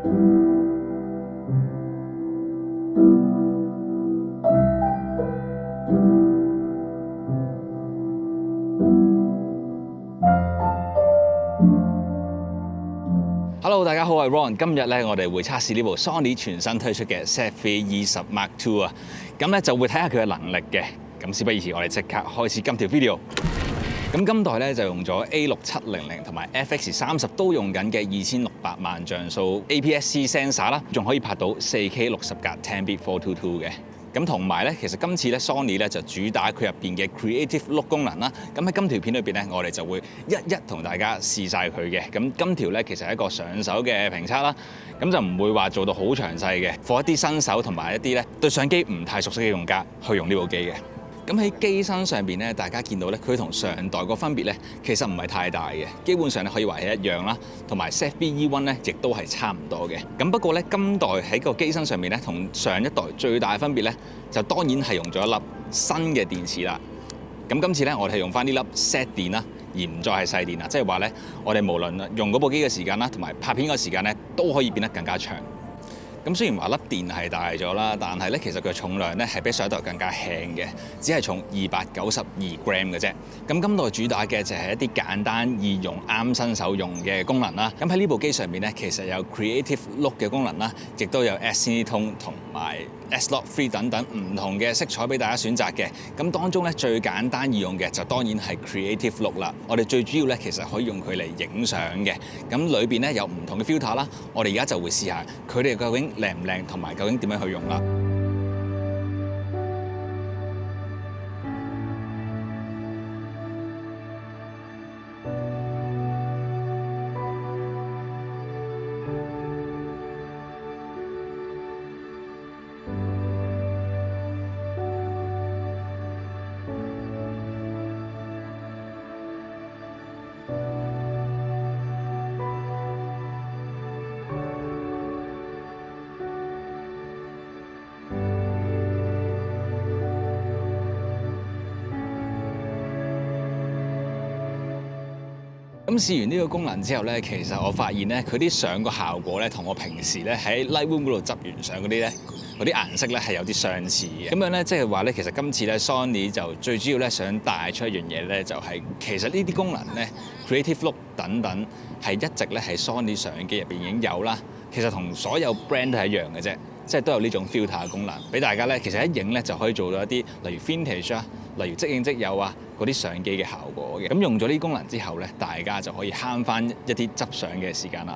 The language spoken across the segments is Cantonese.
Hello， 大家好，我係 Ron。今日咧，我哋會測試呢部 Sony 全新推出嘅 ZV-E10 Mark II 啊。咁咧就會睇下佢嘅能力嘅。咁事不宜遲，我哋即刻開始今條 video。咁今代咧就用咗 A6700同埋 FX30都用緊嘅2600萬像素 APS-C sensor 啦，仲可以拍到 4K 60格 10bit 422嘅。咁同埋咧，其實今次咧 Sony 咧就主打佢入邊嘅 Creative Look 功能啦。咁喺今條片裏邊咧，我哋就會一同大家試晒佢嘅。咁今條咧其實係一個上手嘅評測啦，咁就唔會話做到好詳細嘅，放一啲新手同埋一啲咧對相機唔太熟悉嘅用家去用呢部機嘅。咁喺機身上邊咧，大家見到咧，佢同上代個分別咧，其實唔係太大嘅，基本上咧可以話係一樣啦。同埋 ZV-E1 咧，亦都係差唔多嘅。咁不過咧，今代喺個機身上面咧，同上一代最大嘅分別咧，就當然係用咗一粒新嘅電池啦。咁今次咧，我哋係用翻呢粒 Z 電啦，而唔再係細電啦，即係話咧，我哋無論用嗰部機嘅時間啦，同埋拍片嘅時間咧，都可以變得更加長。咁雖然話粒電係大咗啦，但係咧其實佢嘅重量咧係比上一代更加輕嘅，只係重292 gram 嘅啫。咁今代主打嘅就係一啲簡單易用、啱新手用嘅功能啦。咁喺呢部機上面咧，其實有 Creative Look 嘅功能啦，亦都有 S-Cinetone 同埋 S-Log3 等等唔同嘅色彩俾大家選擇嘅。咁當中咧最簡單易用嘅就當然係 Creative Look 啦。我哋最主要咧其實可以用佢嚟影相嘅。咁裏邊咧有唔同嘅 filter 啦，我哋而家就會試下佢哋究竟靚唔靚，同埋究竟點樣去用啦。咁試完呢個功能之後咧，其實我發現咧，佢啲相個效果咧，同我平時咧喺 Lightroom 嗰度執完相嗰啲咧，嗰啲顏色咧係有啲相似嘅。咁樣咧，即係話咧，其實今次咧 Sony 就最主要咧想帶出一樣嘢咧，就係其實呢啲功能咧 ，Creative Look 等等係一直咧喺 Sony 相機入邊已經有啦。其實同所有 brand 都係一樣嘅啫，即係都有呢種 filter 嘅功能，俾大家咧其實一影咧就可以做到一啲例如 vintage 啊，例如即影即有啊嗰啲相機嘅效果嘅。咁用咗呢啲功能之後咧，大家就可以慳翻一啲執相嘅時間啦。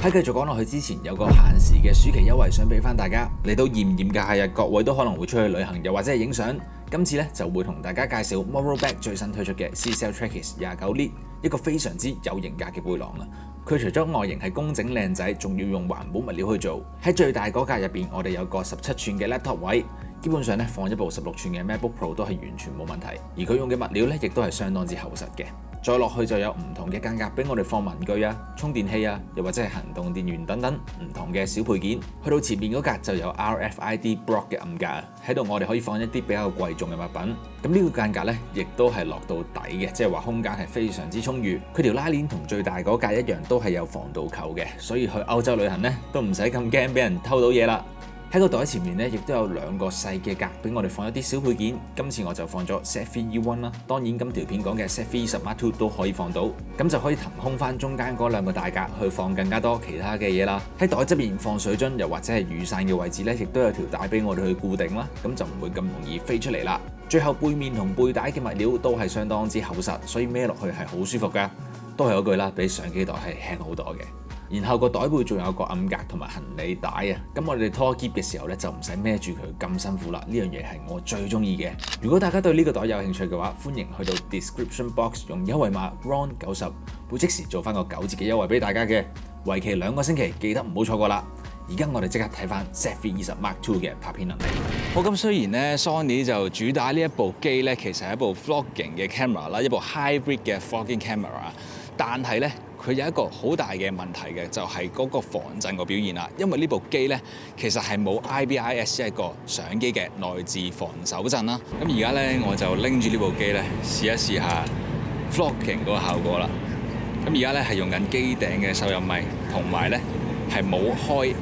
喺繼續講落去之前，有個限時嘅暑期優惠想俾翻大家。嚟到炎炎嘅夏日，各位都可能會出去旅行，又或者係影相。今次咧就會同大家介紹 Modelbag 最新推出嘅 CCL Trackist 29 Lit， 一個非常之有型格嘅背囊啦。佢除咗外形係工整靚仔，仲要用環保物料去做。喺最大嗰格入邊，我哋有個17寸嘅 laptop 位，基本上咧放一部16寸嘅 MacBook Pro 都係完全冇問題。而佢用嘅物料咧，亦都係相當之厚實嘅。再落去就有唔同嘅間隔俾我哋放文具啊、充電器啊，又或者係行動電源等等唔同嘅小配件。去到前面嗰格就有 RFID block 嘅暗格，喺度我哋可以放一啲比較貴重嘅物品。咁呢個間隔咧，亦都係落到底嘅，即係話空間係非常之充裕。佢條拉鏈同最大嗰格一樣，都係有防盜扣嘅，所以去歐洲旅行咧都唔使咁驚俾人偷到嘢啦。喺個袋前面咧，亦都有兩個細嘅格俾我哋放一啲小配件。今次我就放咗 ZV-E1 啦，當然今條片講嘅 ZV-E10 Mark II 都可以放到，咁就可以騰空翻中間嗰兩個大格去放更加多其他嘅嘢啦。喺袋側邊放水樽又或者係雨傘嘅位置咧，亦都有條帶俾我哋去固定啦，咁就唔會咁容易飛出嚟啦。最後背面同背帶嘅物料都係相當之厚實，所以孭落去係好舒服㗎。都係嗰句啦，比相機袋係輕好多嘅。然後個袋背仲有個暗格同埋行李帶啊，咁我哋拖篋嘅時候咧就唔使孭住佢咁辛苦啦。呢樣嘢係我最中意嘅。如果大家對呢個袋有興趣嘅話，歡迎去到 description box 用優惠碼 RON90 會即時做翻個9折嘅優惠俾大家嘅，為期2個星期，記得唔好錯過啦。而家我哋即刻睇翻 ZV-E10 Mark II 嘅拍片能力。好，咁雖然咧 Sony 就主打呢一部機咧，其實係一部 vlogging 嘅 camera 啦，一部 hybrid 嘅 vlogging camera， 但係咧，佢有一個好大嘅問題嘅，就係嗰個防震個表現啦。因為呢部機咧，其實係冇 IBIS 一個相機嘅內置防手震啦。咁而家咧，我就拎住呢部機咧，試一試下 vlogging 嗰個效果啦。咁而家咧係用緊機頂嘅收音咪，同埋咧係冇開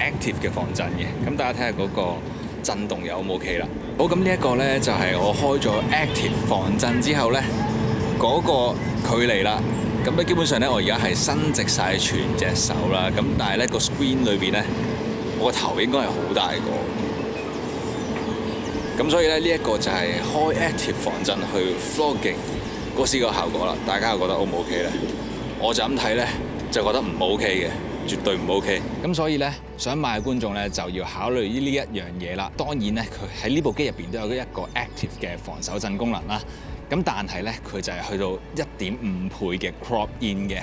active 嘅防震嘅。咁大家睇下嗰個震動有冇 OK 啦。好，咁呢一個呢，就係我開咗 active 防震之後呢，嗰個距離啦。咁咧基本上呢，我而家係伸直晒全隻手啦。咁但係呢個 screen 裏邊呢，我個頭應該係好大個。咁所以咧，呢一個就係開 active 防震去 vlogging 嗰時個效果啦。大家又覺得 O 唔 OK 咧？我就咁睇咧，就覺得唔 OK 嘅，絕對唔 OK。咁所以咧，想買嘅觀眾咧就要考慮呢一樣嘢啦。當然咧，佢喺呢部機入邊都有一個 active 嘅防手震功能啦。咁但係咧，佢就係去到1.5倍嘅 crop in 嘅。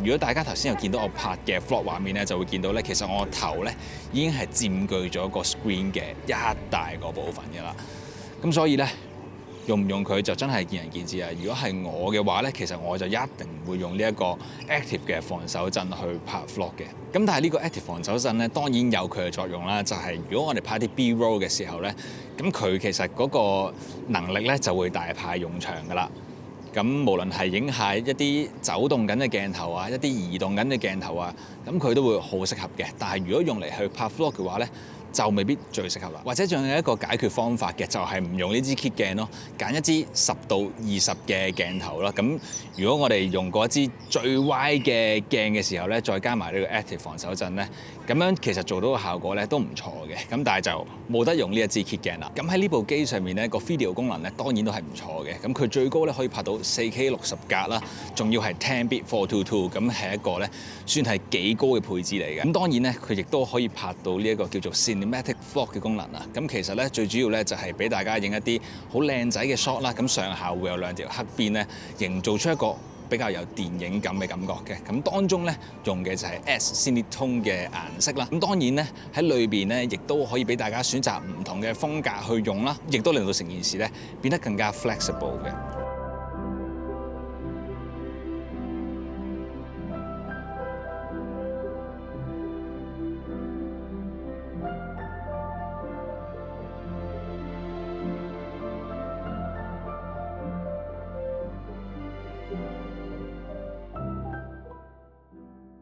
如果大家頭先有見到我拍嘅 vlog 畫面咧，就會見到咧，其實我個頭咧已經係佔據咗個 screen 嘅一大個部分嘅啦。咁所以咧，用唔用佢就真係見仁見智啊！如果係我嘅話咧，其實我就一定唔會用呢一個 active 嘅防手震去拍 vlog 嘅。咁但係呢個 active 防手震咧，當然有佢嘅作用啦。就係如果我哋拍啲 B-roll 嘅時候咧，咁佢其實嗰個能力咧就會大派用場㗎啦。咁無論係影下一啲走動緊嘅鏡頭啊，一啲移動緊嘅鏡頭啊，咁佢都會好適合嘅。但係如果用嚟去拍 vlog 嘅話咧，就未必最適合啦。或者仲有一個解決方法嘅，就係唔用呢支 kit 鏡咯，揀一支10到20嘅鏡頭啦。咁如果我哋用過一支最歪嘅鏡嘅時候咧，再加埋呢個 active 防手震咧，咁樣其實做到嘅效果咧都唔錯嘅。咁但係就冇得用呢一支 kit 鏡啦。咁喺呢部機上面咧，個 video 功能咧當然都係唔錯嘅。咁佢最高咧可以拍到 4K 60格啦，仲要係 10-bit 422，咁係一個咧算係幾高嘅配置嚟嘅。咁當然咧，佢亦都可以拍到呢一個叫做 Cinematic Vlog 嘅功能啊。咁其實咧最主要咧就係俾大家影一啲好靚仔嘅 shot 啦。咁上下會有2條黑邊咧，營造出一個比較有電影感嘅感覺嘅。咁當中咧用嘅就係 S-Cinetone 嘅顏色啦。咁當然咧喺裏邊咧亦都可以俾大家選擇唔同嘅風格去用啦，亦都令到成件事咧變得更加 flexible 嘅。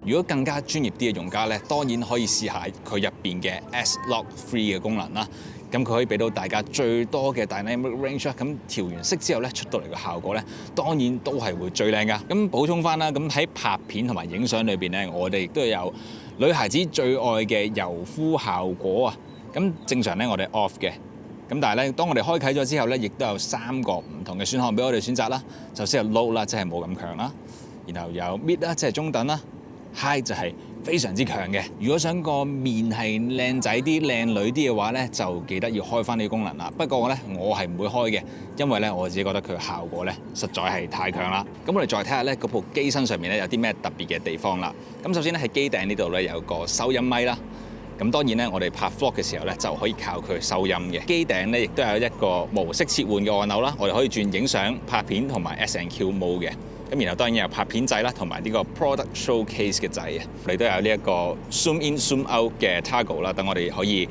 如果更加專業啲嘅用家咧，當然可以試下佢入邊嘅 S-Log 3嘅功能啦。咁佢可以俾到大家最多嘅 dynamic range 啦。咁調完色之後咧，出到嚟嘅效果咧，當然都係會最靚噶。咁補充翻啦，咁喺拍片同埋影相裏邊咧，我哋亦都有女孩子最愛嘅柔膚效果啊。咁正常咧，我哋 off 嘅。咁但係咧，當我哋開啟咗之後咧，亦都有3個唔同嘅選項俾我哋選擇啦。首先係 low 啦，即係冇咁強啦。然後有 mid 啦，即係中等啦。High 就係非常之強嘅。如果想個面係靚仔啲、靚女啲嘅話咧，就記得要開翻呢個功能啦。不過咧，我係唔會開嘅，因為咧我自己覺得佢嘅效果咧實在係太強啦。咁我哋再睇下咧嗰部機身上面咧有啲咩特別嘅地方啦。咁首先咧喺機頂呢度咧有個收音咪啦。咁當然咧我哋拍 vlog 嘅時候咧就可以靠佢收音嘅。機頂咧亦都有一個模式切換嘅按鈕啦，我哋可以轉影相、拍片同埋 S&Q mode 嘅。咁然後當然有拍片掣啦，同埋呢個 Product Showcase 嘅掣啊。我哋都有呢一個 Zoom In Zoom Out 嘅 toggle 啦，等我哋可以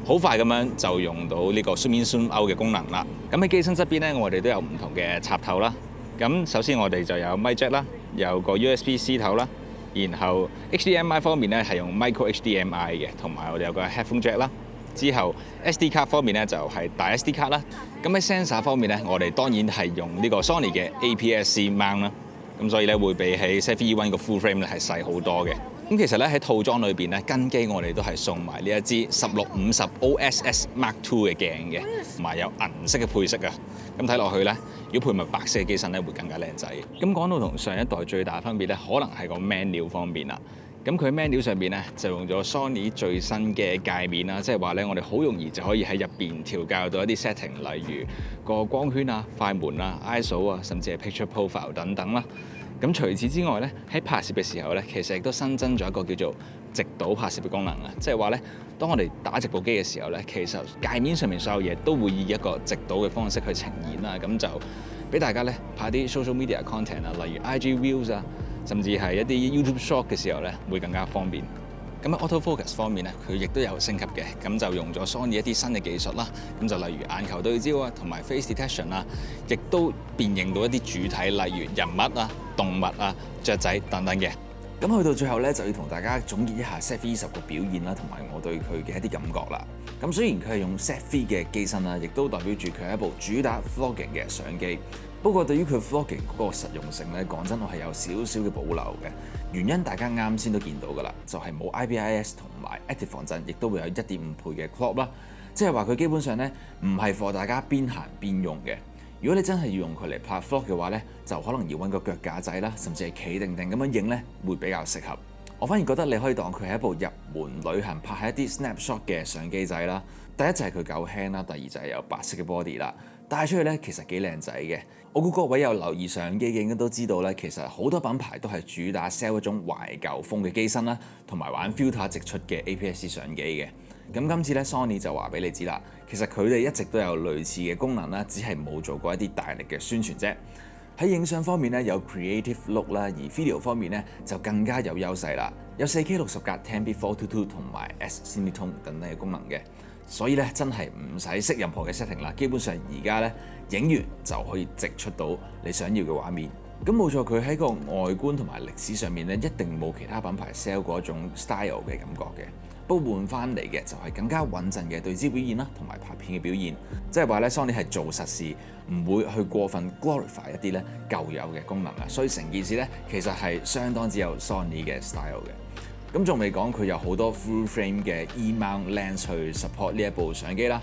好快咁樣就用到呢個 Zoom In Zoom Out 嘅功能啦。咁喺機身側邊咧，我哋都有唔同嘅插頭啦。咁首先我哋就有 mic jack 啦，有個 USB-C 頭啦。然後 HDMI 方面咧係用 Micro HDMI 嘅，同埋我哋有個 Headphone Jack 啦。之後 SD 卡方面咧就係大 SD 卡啦。咁喺 sensor 方面咧，我哋當然係用呢個 Sony 嘅 APS-C mount 啦。咁所以咧會比起 ZV-E1 個 full frame 咧係細好多嘅。咁其實咧喺套裝裏邊咧，跟機我哋都係送埋呢一支1650 OSS Mark II 嘅鏡嘅，同埋有銀色嘅配色啊。咁睇落去咧，如果配埋白色嘅機身咧，會更加靚仔。咁講到同上一代最大分別咧，可能係個 menu 方面啦。咁佢 menu 上邊咧就用咗 Sony 最新嘅界面啦，即係話咧我哋好容易就可以喺入邊調校到一啲 setting，例如個光圈啊、快門啊、ISO 啊，甚至係 picture profile 等等啦。咁除此之外咧，喺拍攝嘅時候咧，其實亦都新增咗一個叫做直倒拍攝嘅功能啊，即係話咧，當我哋打直部機嘅時候咧，其實界面上面所有嘢都會以一個直倒嘅方式去呈現啦，咁就俾大家咧拍啲 social media content 啊，例如 IG Reels 啊，甚至係一啲 YouTube Short 嘅時候咧，會更加方便。咁喺 autofocus 方面咧，佢亦都有升級嘅，咁就用咗 Sony 一啲新嘅技術啦，咁就例如眼球對焦啊，同埋 face detection 啊，亦都辨認到一啲主體，例如人物啊、動物啊、雀仔等等嘅。咁去到最後咧，就要同大家總結一下 ZV-E10個表現啦，同埋我對佢嘅一啲感覺啦。咁雖然佢係用 ZV 嘅機身啦，亦都代表住佢係一部主打 vlogging 嘅相機。不過對於佢 vlogging 嗰個實用性咧，講真我係有少少嘅保留嘅。原因大家啱先都見到㗎啦，就係冇 IBIS 同埋 Active 防震，亦都會有1.5倍嘅 crop 啦。即係話佢基本上咧唔係 for 大家邊行邊用嘅。如果你真係要用佢嚟拍 vlog 嘅話咧，就可能要揾個腳架仔啦，甚至係企定定咁樣影咧，會比較適合。我反而覺得你可以當佢係一部入門旅行拍一啲 snapshot 嘅相機仔啦。第一就係佢夠輕啦，第二就係有白色嘅 body 啦，帶出去咧其實幾靚仔嘅。我估各位有留意相機嘅應該都知道咧，其實好多品牌都係主打 sell 一種懷舊風嘅機身啦，同埋玩 filter 直出嘅 APS-C 相機嘅。咁今次咧 Sony 就話俾你知啦，其實佢哋一直都有類似嘅功能啦，只係冇做過一啲大力嘅宣傳啫。喺影相方面咧有 creative look 啦，而 video 方面咧就更加有優勢啦，有 4K 60格 10bit 422同埋 S Cinetone 等等嘅功能嘅，所以咧真係唔使識任何嘅 setting 啦，基本上而家咧影完就可以直出到你想要嘅畫面。咁冇錯，佢喺個外觀同埋歷史上面咧一定冇其他品牌 sell 過一種 style 嘅感覺嘅。不過換翻嚟嘅就係更加穩陣嘅對焦表現啦，同埋拍片嘅表現。即係話咧 Sony 係做實事，唔會去過分 glorify 一啲咧舊有嘅功能啊。所以成件事咧其實係相當之有 Sony 嘅 style 嘅。咁仲未講佢有好多 full frame 嘅 E-mount lens 去 support 呢一部相機啦。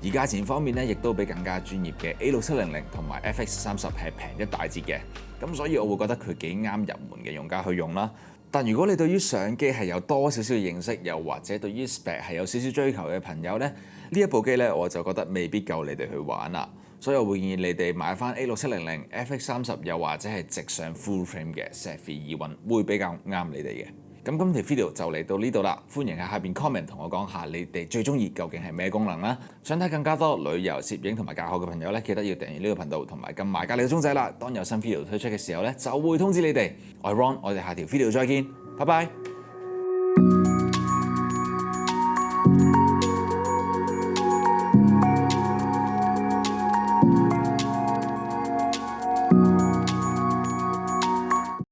而價錢方面咧，亦都比更加專業嘅 A6700同埋 FX30係平一大截嘅。咁所以我會覺得佢幾啱入門嘅用家去用啦。但如果你對於相機係有多少少嘅認識，又或者對於 spec 係有少少追求嘅朋友咧，呢一部機咧我就覺得未必夠你哋去玩啦。所以我會建議你哋買翻 A6700、FX30，又或者係直上 full frame 嘅 ZV-E1，會比較啱你哋嘅。咁今條 video 就嚟到呢度啦，歡迎喺下邊 comment 同我講下你哋最中意究竟係咩功能啦。想睇更加多旅遊、攝影同埋教學嘅朋友咧，記得要訂閱呢個頻道同埋撳埋隔離嘅鐘仔啦。當有新 video 推出嘅時候咧，就會通知你哋。我係 Ron，我哋下條 video 再見，拜拜。